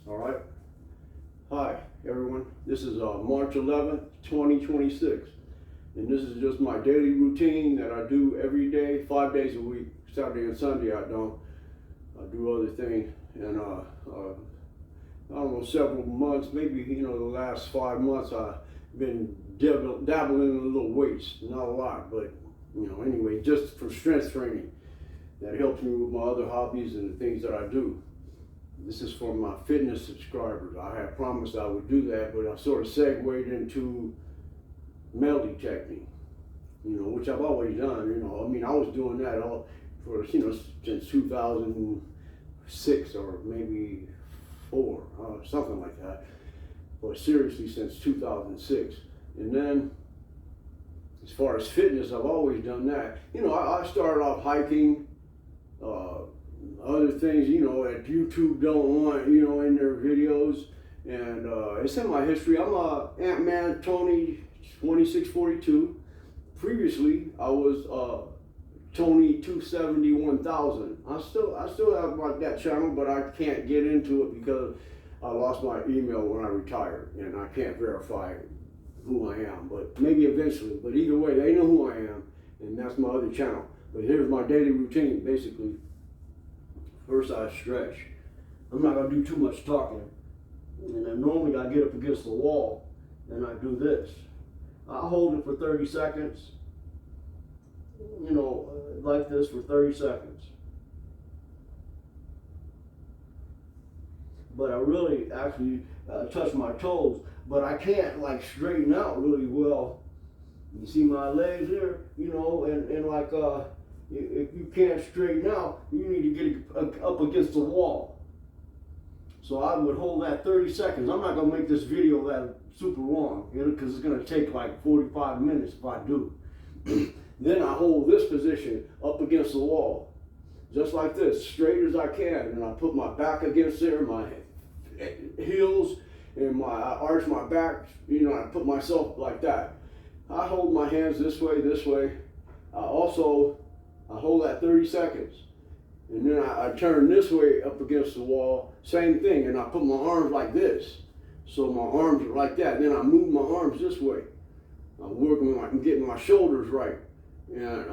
All right. Hi, everyone. This is March 11th, 2026. And this is just my daily routine that I do every day, 5 days a week. Saturday and Sunday I don't. I do other things. And I don't know, several months, maybe, the last 5 months, I've been dabbling in a little weights. Not a lot, but, anyway, just for strength training. That helps me with my other hobbies and the things that I do. This is for my fitness subscribers. I had promised I would do that, but I sort of segued into metal detecting, which I've always done. I was doing that all for, since 2006 or maybe 4, something like that. But seriously, since 2006. And then, as far as fitness, I've always done that. I started off hiking, other things, that YouTube don't want, in their videos. And it's in my history. I'm Ant-Man Tony 2642. Previously, I was Tony 271,000. I still have that channel, but I can't get into it because I lost my email when I retired, and I can't verify who I am. But maybe eventually. But either way, they know who I am, and that's my other channel. But here's my daily routine, basically. First, I stretch. I'm not gonna do too much talking. And then normally I get up against the wall and I do this. I hold it for 30 seconds, like this for 30 seconds. But I really actually touch my toes, but I can't straighten out really well. You see my legs here, and if you can't straighten out, you need to get up against the wall. So I would hold that 30 seconds. I'm not going to make this video that super long, because it's going to take 45 minutes if I do. Then I hold this position up against the wall, just like this, straight as I can. And I put my back against there, my heels, and I arch my back, I put myself like that. I hold my hands this way. I hold that 30 seconds, and then I turn this way up against the wall, same thing, and I put my arms like this. So my arms are like that, and then I move my arms this way. I'm working on getting my shoulders right, and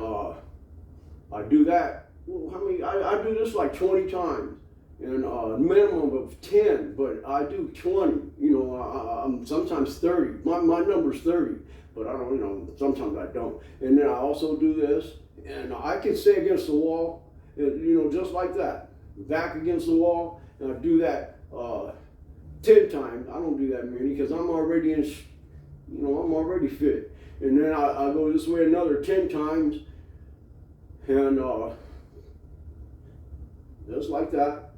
I do that. I do this 20 times, and a minimum of 10, but I do 20, I'm sometimes 30. My number's 30, but I don't, sometimes I don't. And then I also do this. And I can stay against the wall, just like that, back against the wall, and I do that 10 times. I don't do that many because I'm already I'm already fit. And then I go this way another 10 times, and just like that.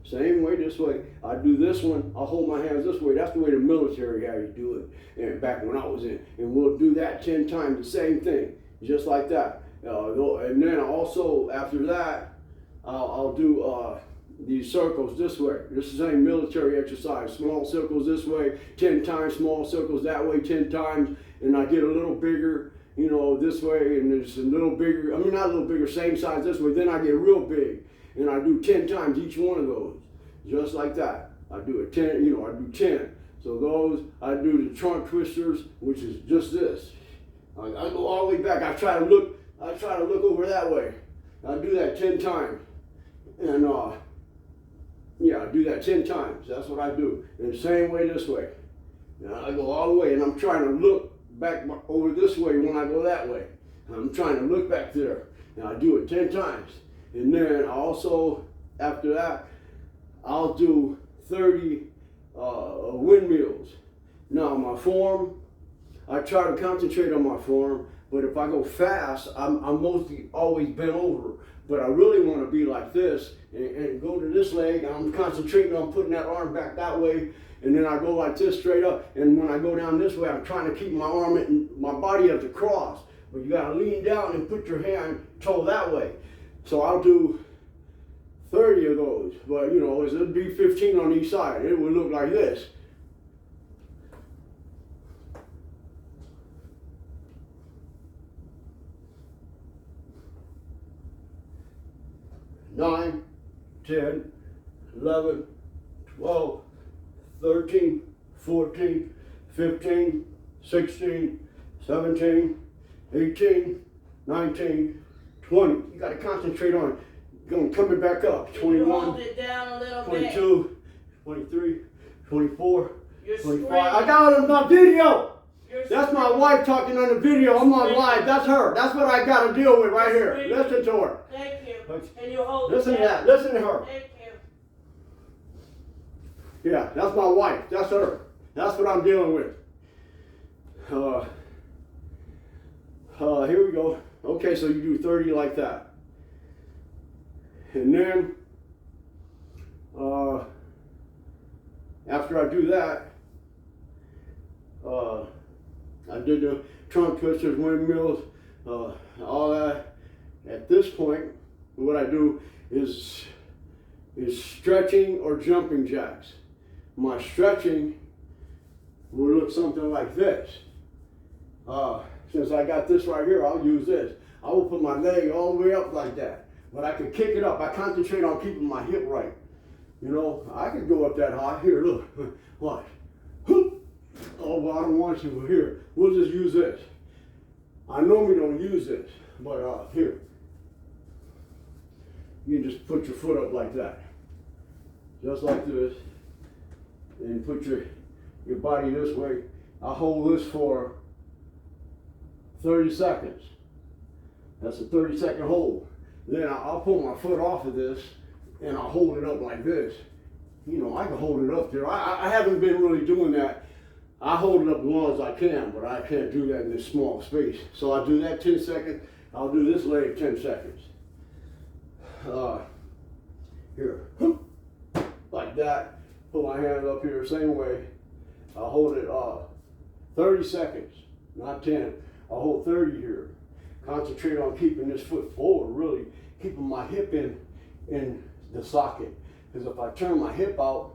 Same way this way. I do this one, I hold my hands this way. That's the way the military had you do it, and back when I was in. And we'll do that 10 times, the same thing. Just like that. And then also after that, I'll do these circles this way. This is the same military exercise. Small circles this way, 10 times. Small circles that way, 10 times. And I get a little bigger, this way, and it's a little bigger. Not a little bigger, same size this way. Then I get real big, and I do 10 times each one of those. Just like that. I do it 10. I do 10. So those, I do the trunk twisters, which is just this. I go all the way back. I try to look over that way. I do that 10 times. And I do that 10 times. That's what I do. And the same way this way. And I go all the way, and I'm trying to look back over this way when I go that way. And I'm trying to look back there. And I do it 10 times. And then also, after that, I'll do 30 windmills. Now, my form, I try to concentrate on my form, but if I go fast, I'm mostly always bent over. But I really want to be like this and go to this leg. I'm concentrating on putting that arm back that way, and then I go like this straight up. And when I go down this way, I'm trying to keep my arm and my body at the cross. But you got to lean down and put your toe that way. So I'll do 30 of those, but it'd be 15 on each side. It would look like this. Nine, 10, 11, 12, 13, 14, 15, 16, 17, 18, 19, 20. You got to concentrate on coming back up. 21, hold it down a little 22, 23, 24, You're 25. screaming. I got it on my video. You're That's my screaming. wife talking on the video. I'm on Screaming. live. That's her. That's what I got to deal with right You're here. screaming. Listen to her. Thank you. And you hold Listen it to down. that. Listen to her. Thank you. Yeah, that's my wife. That's her. That's what I'm dealing with. Here we go. Okay, so you do 30 like that. And then, after I do that, I did the trunk twisters, windmills, all that. At this point, what I do is stretching or jumping jacks. My stretching will look something like this. Since I got this right here, I'll use this. I will put my leg all the way up like that. But I can kick it up. I concentrate on keeping my hip right. You know, I could go up that high. Here, look. Watch. Oh, well, I don't want to. Here, we'll just use this. I normally don't use this, but here. You can just put your foot up like that. Just like this. And put your body this way. I hold this for 30 seconds. That's a 30-second hold. Then I'll pull my foot off of this and I'll hold it up like this. You know, I can hold it up there. I haven't been really doing that. I hold it up as long as I can, but I can't do that in this small space. So I'll do that 10 seconds. I'll do this leg 10 seconds. Here, like that. Put my hand up here, same way. I'll hold it 30 seconds, not 10. I'll hold 30 here. Concentrate on keeping this foot forward, really keeping my hip in the socket. Because if I turn my hip out,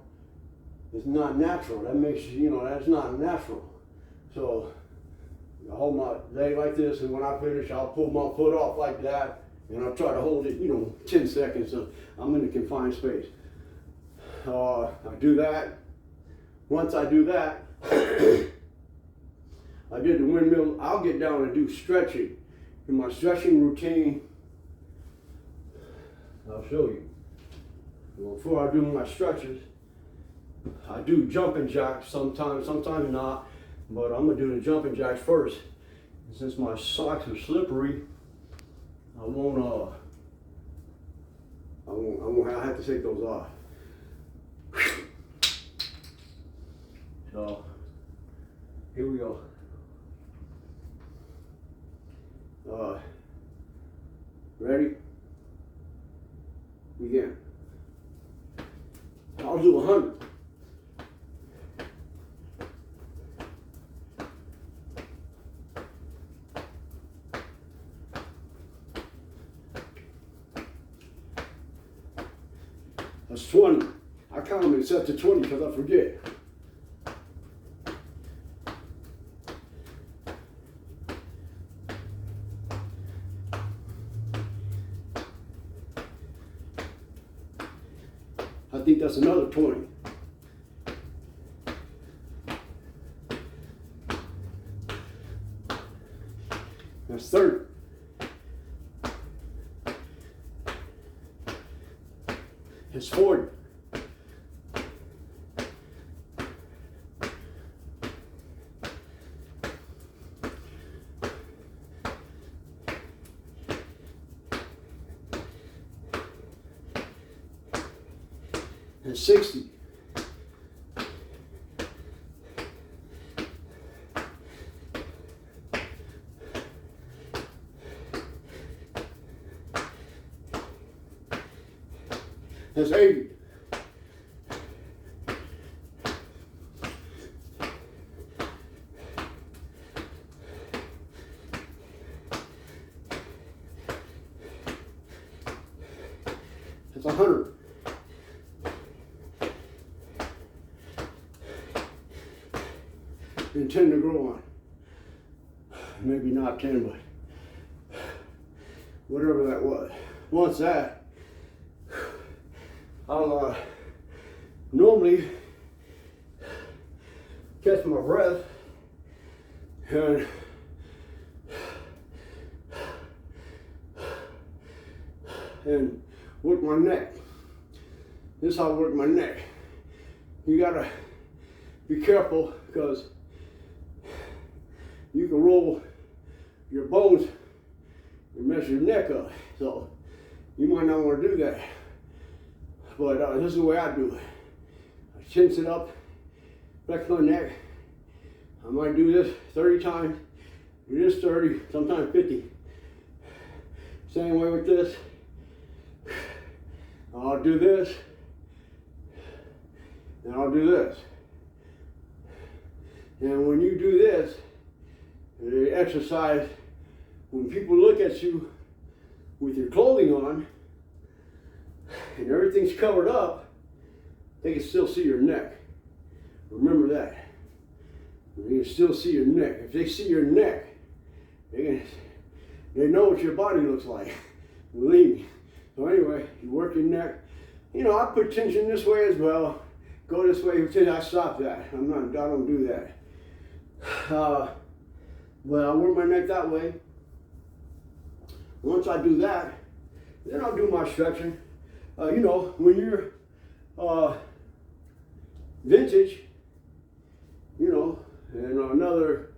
it's not natural. That makes that's not natural. So I hold my leg like this, and when I finish, I'll pull my foot off like that, and I'll try to hold it, 10 seconds. So I'm in a confined space. I do that. Once I do that, I did the windmill. I'll get down and do stretching. In my stretching routine, I'll show you. Well, before I do my stretches, I do jumping jacks sometimes not, but I'm gonna do the jumping jacks first. And since my socks are slippery, I won't have to take those off. So here we go. Ready? Begin. I'll do 100. That's 20. I count them and set to 20 because I forget. I think that's another 20. That's 30. It's 40. And 60. That's 80. That's 100. And 10 to grow on. Maybe not 10, but whatever that was. Once that, I'll normally catch my breath and work my neck. This is how I work my neck. You gotta be careful because you can roll your bones and mess your neck up. So you might not want to do that. But this is the way I do it. I tense it up, flex my neck. I might do this 30 times. Do this 30, sometimes 50. Same way with this. I'll do this, and I'll do this. And when you do this, the exercise, when people look at you with your clothing on, and everything's covered up, they can still see your neck. Remember that. They can still see your neck. If they see your neck, they know what your body looks like. Believe me. So anyway, you work your neck. You know, I put tension this way as well. Go this way until I stop that. I don't do that. Well, I work my neck that way. Once I do that, then I'll do my stretching. You know, when you're vintage, you know, in another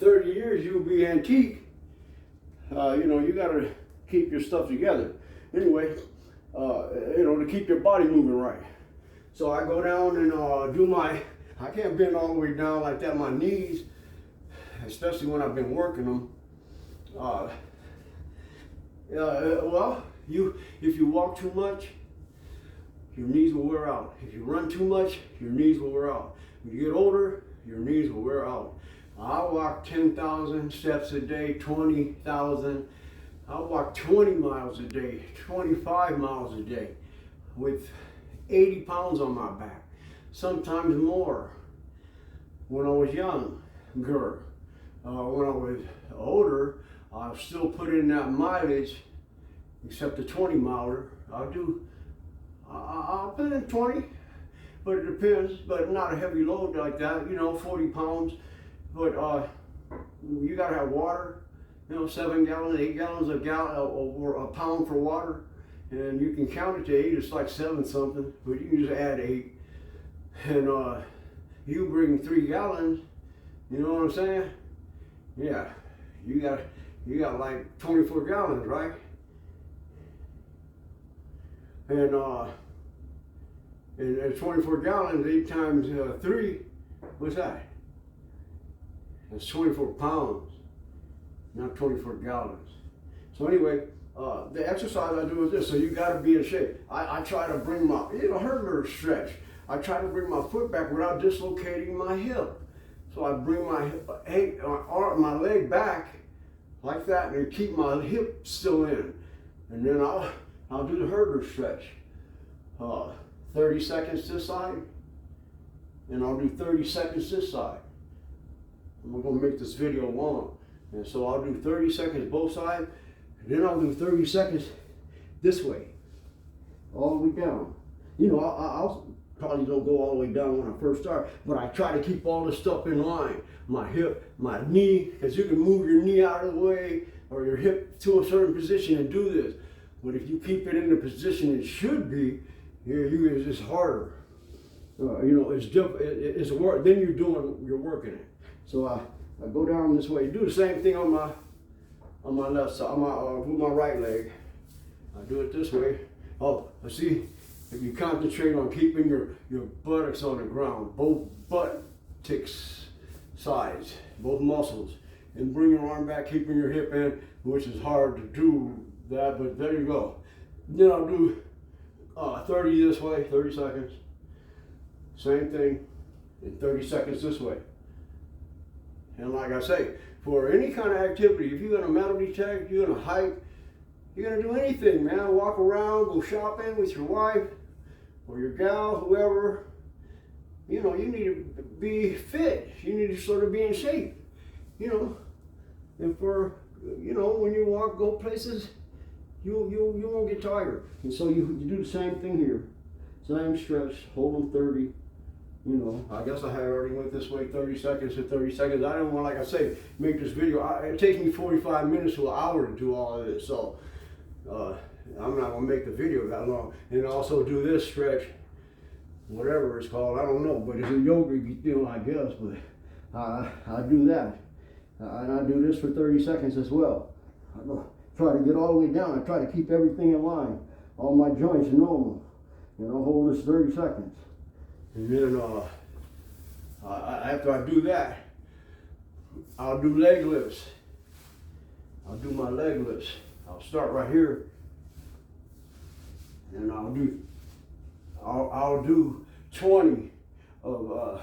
30 years you'll be antique. You know, you gotta keep your stuff together. Anyway, you know, to keep your body moving right. So I go down and do I can't bend all the way down like that, my knees, especially when I've been working them. Well, if you walk too much, your knees will wear out. If you run too much, your knees will wear out. When you get older, your knees will wear out. I walk 10,000 steps a day, 20,000. I walk 20 miles a day, 25 miles a day with 80 pounds on my back, sometimes more. When I was younger, when I was older, I still put in that mileage, except the 20 miler. I'll put in 20, but it depends, but not a heavy load like that, you know, 40 pounds. But you gotta have water, you know, 7 gallons, 8 gallons or a pound for water. And you can count it to 8, it's like 7 something, but you can just add 8. And you bring 3 gallons, you know what I'm saying? Yeah, you got like 24 gallons, right? And 24 gallons, 8 times 3, what's that? That's 24 pounds, not 24 gallons. So anyway, the exercise I do is this, so you gotta be in shape. I try to bring my, hurdler stretch. I try to bring my foot back without dislocating my hip. So I bring my leg back like that and keep my hip still in. And then I'll do the hurdler stretch. 30 seconds this side, and I'll do 30 seconds this side. I'm gonna make this video long. And so I'll do 30 seconds both sides, and then I'll do 30 seconds this way, all the way down. You know, I'll probably don't go all the way down when I first start, but I try to keep all this stuff in line. My hip, my knee, because you can move your knee out of the way or your hip to a certain position and do this. But if you keep it in the position it should be, it's just harder. You know, it's different. It's work. Then you're working it. So I go down this way. Do the same thing on my left side, with my right leg. I do it this way. Oh, see, if you concentrate on keeping your buttocks on the ground, both buttocks sides, both muscles, and bring your arm back, keeping your hip in, which is hard to do that, but there you go. Then I'll do 30 this way, 30 seconds. Same thing, and 30 seconds this way. And like I say, for any kind of activity, if you're gonna metal detect, you're gonna hike, you're gonna do anything, man. Walk around, go shopping with your wife or your gal, whoever. You know, you need to be fit. You need to sort of be in shape. You know, and for when you go places, you won't get tired. And so you do the same thing here. Same stretch, hold them 30. You know, I guess I had already went this way 30 seconds to 30 seconds. I didn't want, like I say, make this video. It takes me 45 minutes to an hour to do all of this. So I'm not gonna make the video that long. And also do this stretch, whatever it's called, I don't know, but it's a yoga deal, I guess. But I do that. And I do this for 30 seconds as well. I try to get all the way down. I try to keep everything in line. All my joints normal. And I'll hold this 30 seconds. And then after I do that, I'll do leg lifts. I'll do my leg lifts. I'll start right here. And I'll do 20 of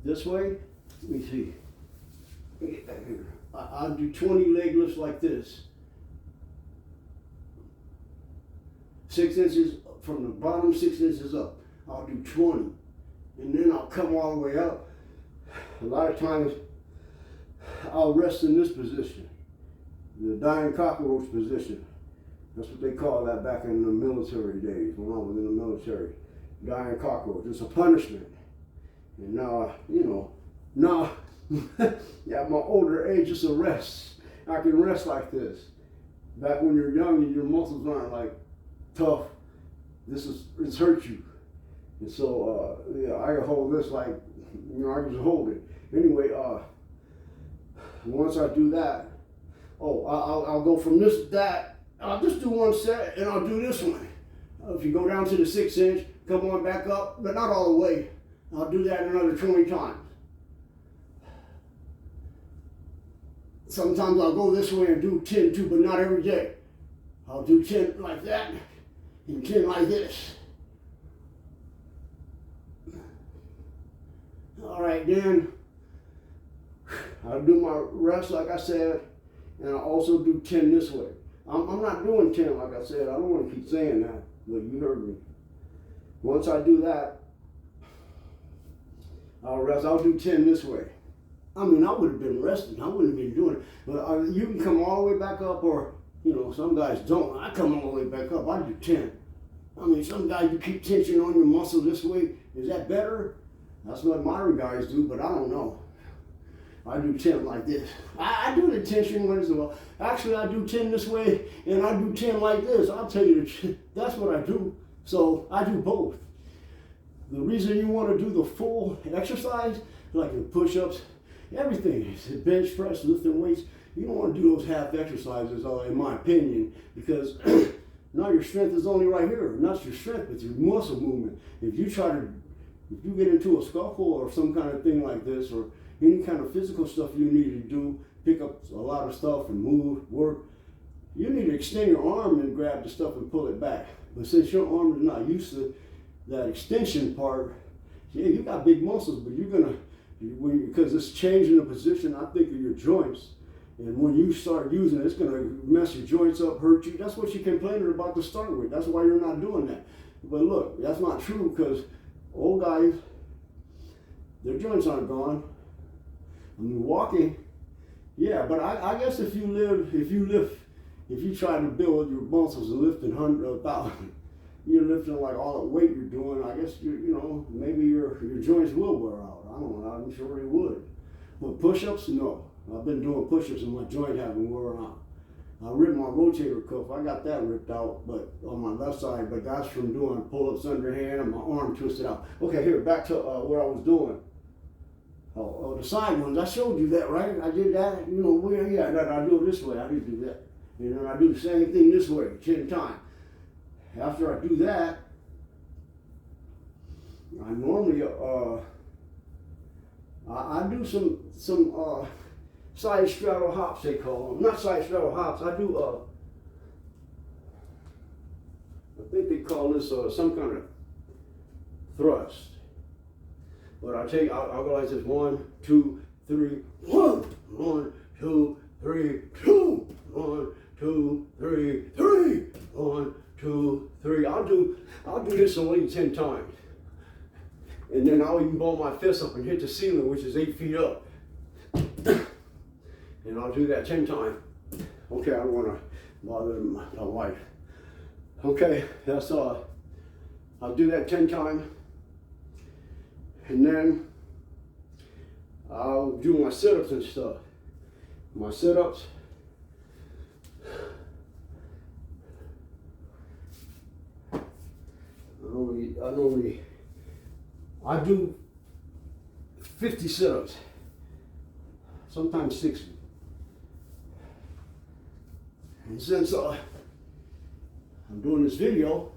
this way. Let me see. Let me get back here. I'll do 20 leg lifts like this. 6 inches from the bottom, 6 inches up. I'll do 20. And then I'll come all the way up. A lot of times I'll rest in this position. The dying cockroach position. That's what they call that back in the military days, when I was in the military. Dying cockroach. It's a punishment. And now, you know, now, yeah, my older age, it's a rest. I can rest like this. Back when you're young and your muscles aren't like tough, it's hurt you. And so, yeah, I can hold this like, you know, I can just hold it. Anyway, once I do that, I'll go from this to that. I'll just do one set and I'll do this one. If you go down to the 6 inch, come on back up, but not all the way. I'll do that another 20 times. Sometimes I'll go this way and do 10 too, but not every day. I'll do 10 like that and 10 like this. All right, then I'll do my rest like I said, and I'll also do 10 this way. I'm not doing 10 like I said. I don't want to keep saying that, but you heard me. Once I do that, I'll rest. I'll do 10 this way. I mean, I would have been resting. I wouldn't have been doing it. But you can come all the way back up, or, you know, some guys don't. I come all the way back up. I do 10. I mean, some guys, you keep tension on your muscle this way. Is that better? That's what modern guys do, but I don't know. I do 10 like this. I do the tension ones as well. Actually, I do 10 this way, and I do 10 like this. I'll tell you, that's what I do. So I do both. The reason you want to do the full exercise, like the push-ups, everything, bench press, lifting weights, you don't want to do those half exercises, in my opinion, because now your strength is only right here. Not your strength, but your muscle movement. If you get into a scuffle or some kind of thing like this, or any kind of physical stuff you need to do, pick up a lot of stuff and move, work, you need to extend your arm and grab the stuff and pull it back. But since your arm is not used to that extension part, yeah, you got big muscles, but you're gonna, because it's changing the position, I think, of your joints. And when you start using it, it's gonna mess your joints up, hurt you. That's what you're complaining about to start with. That's why you're not doing that. But look, that's not true, because old guys, their joints aren't gone. I mean, walking, yeah, but I guess if you try to build your muscles and lifting 100,000, you're lifting like all the weight you're doing, I guess you know, maybe your joints will wear out. I don't know, I'm sure they would. But push-ups, no. I've been doing push-ups and my joint haven't worn out. I ripped my rotator cuff, I got that ripped out, but on my left side, but that's from doing pull-ups underhand and my arm twisted out. Okay, here, back to what I was doing. Oh, the side ones, I showed you that, right? I did that, you know, I do it this way, I did do that. And then I do the same thing this way, 10 times. After I do that, I normally, I do some side straddle hops, they call them. Not side straddle hops, I do, I think they call this some kind of thrust. But I'll go like this, 1, 2, 3, 1, 1, 2, 3, 2, 1, 2, 3, 3, 1, 2, 3. I'll do this only 10 times. And then I'll even ball my fist up and hit the ceiling, which is 8 feet up. And I'll do that 10 times. Okay, I don't want to bother my wife. Okay, that's I'll do that 10 times. And then I'll do my sit-ups and stuff. My sit-ups. I do 50 sit-ups, sometimes 60. And since I'm doing this video,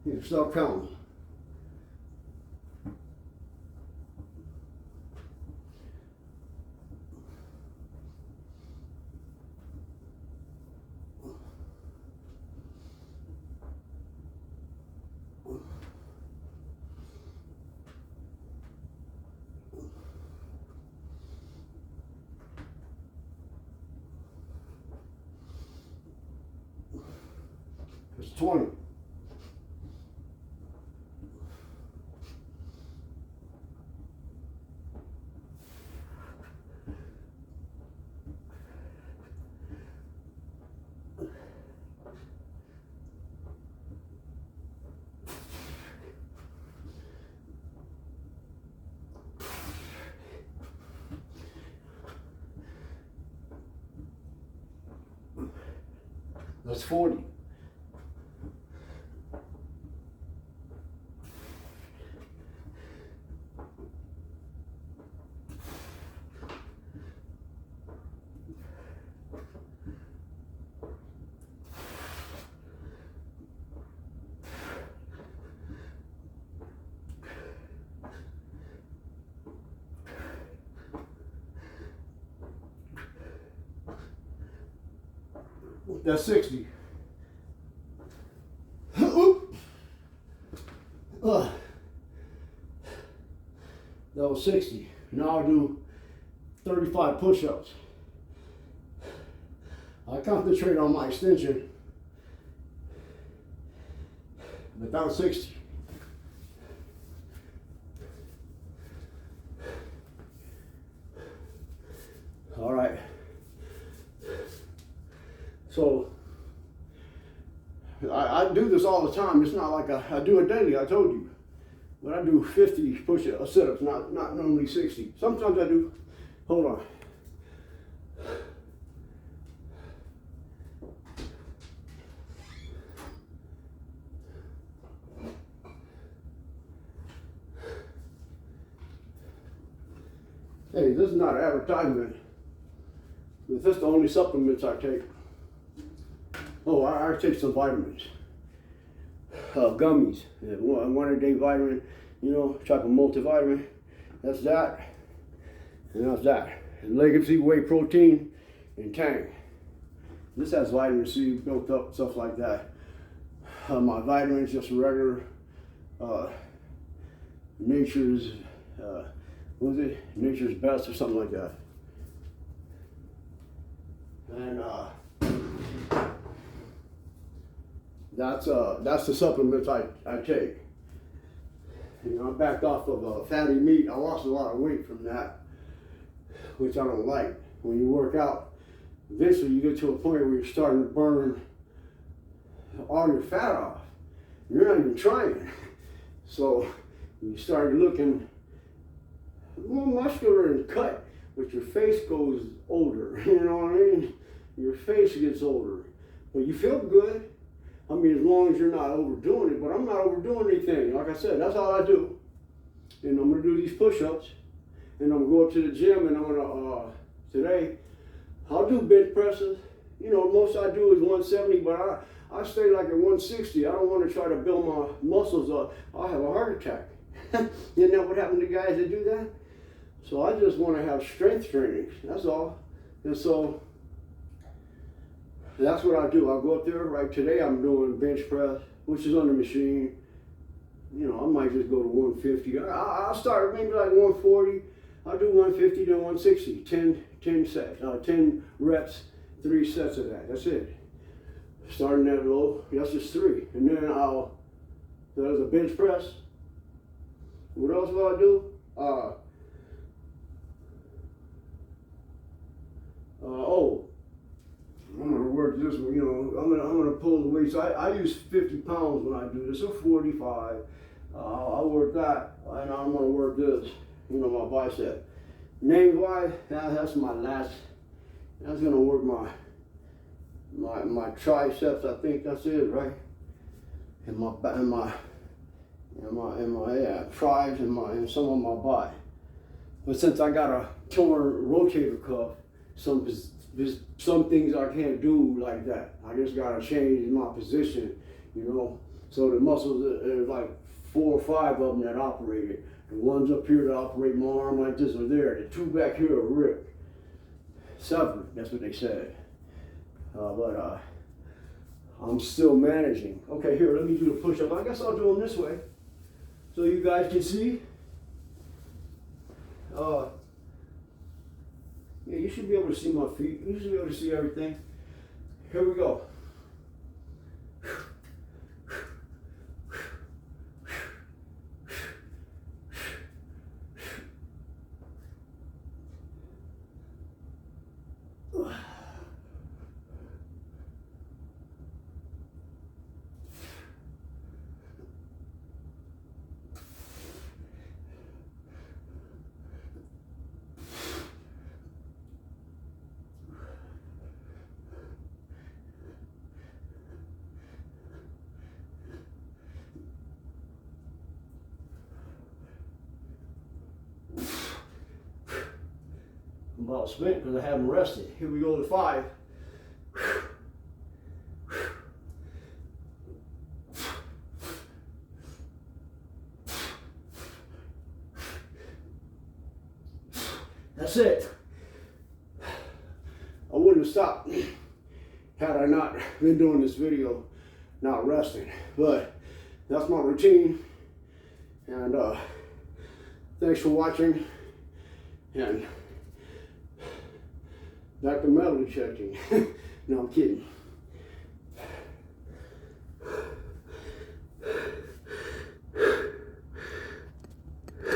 you start counting. It's 20. That's 40. That's 60. That was 60. Now I'll do 35 push-ups. I concentrate on my extension, but that was 60. All right. So I do this all the time. It's not like I do it daily, I told you. But I do 50 push-ups, sit-ups, not normally 60. Sometimes I do, hold on. Hey, this is not advertisement. This is the only supplements I take. Oh, I take some vitamins. Gummies, one a day vitamin, you know, type of multivitamin. That's that, and that's that. And Legacy Whey Protein and Tang. This has vitamin C built up, stuff like that. My vitamins, just regular Nature's, what was it? Nature's Best or something like that. And that's the supplements I take. You know, I backed off of fatty meat. I lost a lot of weight from that, which I don't like. When you work out, eventually you get to a point where you're starting to burn all your fat off. You're not even trying. So you start looking more muscular and cut, but your face goes older. You know what I mean? Your face gets older, but you feel good. I mean, as long as you're not overdoing it, but I'm not overdoing anything. Like I said, that's all I do. And I'm gonna do these push-ups, and I'm gonna go up to the gym, and I'm gonna, today, I'll do bench presses. You know, most I do is 170, but I stay like at 160. I don't wanna try to build my muscles up. I'll have a heart attack. Isn't that what happened to guys that do that? So I just wanna have strength training, that's all. And so, that's what I do. I'll go up there. Right today, I'm doing bench press, which is on the machine. You know, I might just go to 150. I'll start maybe like 140. I'll do 150 then 160. 10 sets, 10 reps, 3 sets of that. That's it. Starting that low. That's just 3. And then there's a bench press. What else will I do? I'm gonna work this this one, you know, I'm gonna pull the weight. So I use 50 pounds when I do this, or 45. I work that, and I'm gonna work this, you know, my bicep. Name wise, that's my last. That's gonna work my triceps. I think that's it, right? And my triceps and some of my body. But since I got a torn rotator cuff, there's some things I can't do like that. I just gotta change my position, you know. So the muscles, there's like 4 or 5 of them that operate it. The ones up here that operate my arm like this are there. The 2 back here are ripped. Severed, that's what they said. But I'm still managing. Okay, here, let me do the push-up. I guess I'll do them this way so you guys can see. Yeah, you should be able to see my feet. You should be able to see everything. Here we go. I'm about spent because I haven't rested. Here we go to 5. That's it. I wouldn't have stopped had I not been doing this video, not resting. But that's my routine. And thanks for watching. And back to metal detecting. No, I'm kidding.